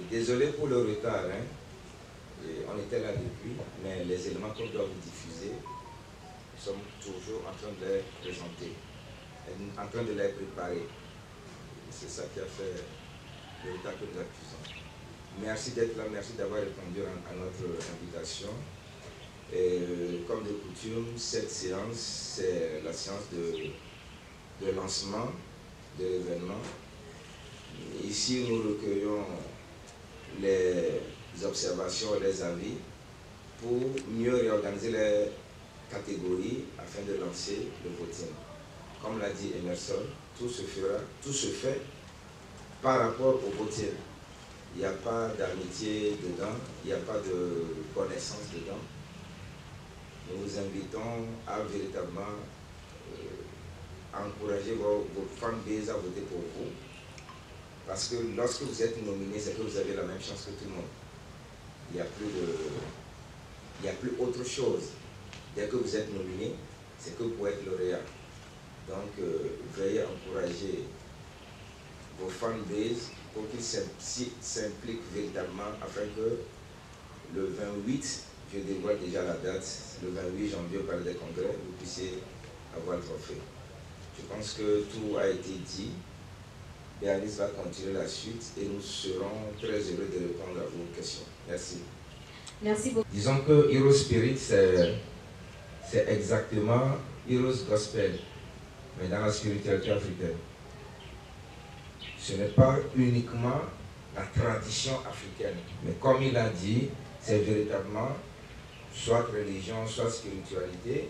Désolé pour le retard, hein. On était là depuis, mais les éléments qu'on doit vous diffuser, nous sommes toujours en train de les présenter, en train de les préparer. C'est ça qui a fait le retard que nous accusons. Merci d'être là, merci d'avoir répondu à notre invitation. Et, comme de coutume, cette séance, c'est la séance de lancement de l'événement. Ici, nous recueillons les observations, les avis pour mieux réorganiser les catégories afin de lancer le voting. Comme l'a dit Emerson, tout se fait par rapport au voting. Il n'y a pas d'amitié dedans, il n'y a pas de connaissance dedans. Nous vous invitons à véritablement encourager vos fanbase à voter pour vous. Parce que lorsque vous êtes nominé, c'est que vous avez la même chance que tout le monde. Il n'y a plus autre chose. Dès que vous êtes nominé, c'est que vous pouvez être lauréat. Donc, veuillez encourager vos fanbases pour qu'ils s'impliquent véritablement afin que le 28, je dévoile déjà la date, le 28 janvier au Palais des Congrès, vous puissiez avoir le trophée. Je pense que tout a été dit. Béatrice va continuer la suite et nous serons très heureux de répondre à vos questions. Merci. Merci beaucoup. Disons que Hero Spirit, c'est exactement Heroes Gospel, mais dans la spiritualité africaine. Ce n'est pas uniquement la tradition africaine, mais comme il a dit, c'est véritablement soit religion, soit spiritualité,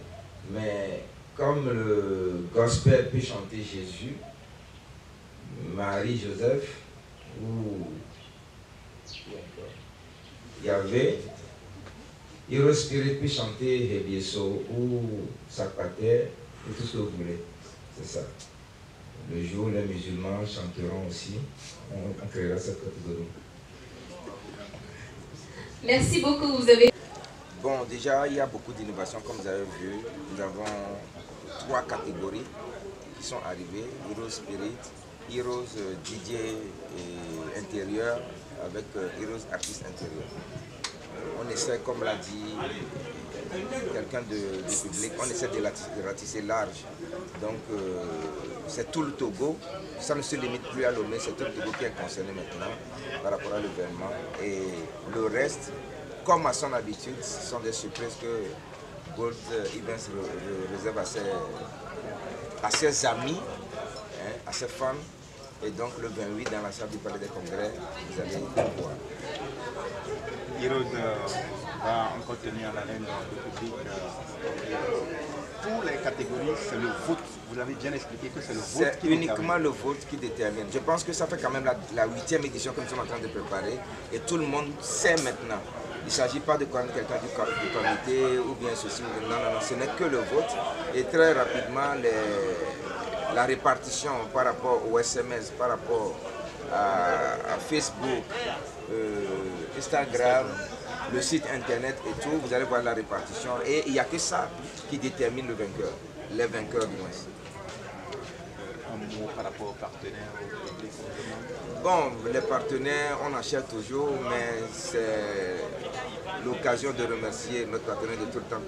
mais comme le gospel peut chanter Jésus, Marie, Joseph, ou il y avait Hero Spirit peut chanter Hebieso ou Sakpater, ou tout ce que vous voulez. C'est ça. Le jour où les musulmans chanteront aussi, on créera cette catégorie. Merci beaucoup, vous avez... Bon, déjà, il y a beaucoup d'innovations, comme vous avez vu. Nous avons 3 catégories qui sont arrivées. Hero Spirit, Heroes DJ et intérieur avec Heroes artiste intérieur. On essaie, comme l'a dit quelqu'un du public, on essaie de ratisser large. Donc c'est tout le Togo, ça ne se limite plus à Lomé, c'est tout le Togo qui est concerné maintenant par rapport à l'événement. Et le reste, comme à son habitude, ce sont des surprises que Gold Events réserve à ses amis, hein, à ses fans. Et donc le 28 dans la salle du Palais des Congrès, vous allez voir. Heroes va encore tenir en haleine le public. Pour les catégories, c'est le vote. Vous avez bien expliqué que c'est le vote qui détermine. C'est uniquement le vote qui détermine. Je pense que ça fait quand même la 8e édition que nous sommes en train de préparer. Et tout le monde sait maintenant. Il ne s'agit pas de connaître quelqu'un du comité ou bien ceci ou bien non, ce n'est que le vote. Et très rapidement, la répartition par rapport au SMS, par rapport à Facebook, Instagram, le site internet et tout, vous allez voir la répartition. Et il n'y a que ça qui détermine le vainqueur, les vainqueurs du moins. Un mot par rapport aux partenaires, au public. Bon, les partenaires, on en cherche toujours, mais c'est l'occasion de remercier notre partenaire de tout le temps,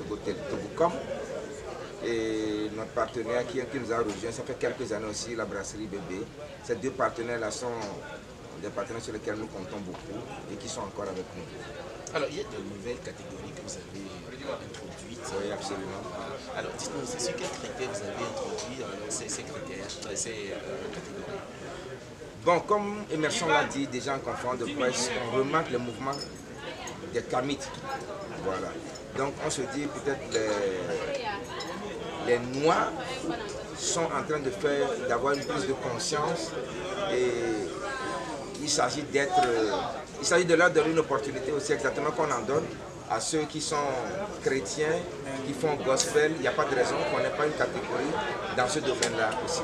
Togocom. Et notre partenaire qui nous a rejoint, ça fait quelques années aussi, la brasserie Bébé. Ces 2 partenaires-là sont des partenaires sur lesquels nous comptons beaucoup et qui sont encore avec nous. Alors, il y a de nouvelles catégories que vous avez introduites. Oui, absolument. Alors, dites-nous, sur quels critères vous avez introduit ces catégories? Bon, comme Emerson l'a dit déjà en conférence de presse, on remarque le mouvement des Kamites. Voilà. Donc, on se dit peut-être les Noirs sont en train d'avoir une prise de conscience et il s'agit de leur donner une opportunité aussi exactement qu'on en donne à ceux qui sont chrétiens, qui font gospel. Il n'y a pas de raison qu'on n'ait pas une catégorie dans ce domaine-là aussi.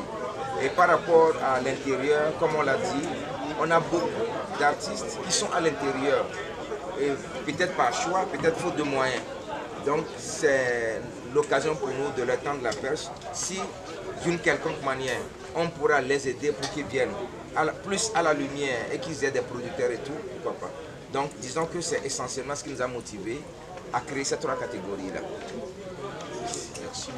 Et par rapport à l'intérieur, comme on l'a dit, on a beaucoup d'artistes qui sont à l'intérieur. Et peut-être par choix, peut-être faute de moyens. Donc c'est l'occasion pour nous de leur tendre la perche. Si d'une quelconque manière, on pourra les aider pour qu'ils viennent plus à la lumière et qu'ils aient des producteurs et tout, pourquoi pas. Donc disons que c'est essentiellement ce qui nous a motivés à créer ces trois catégories-là. Merci.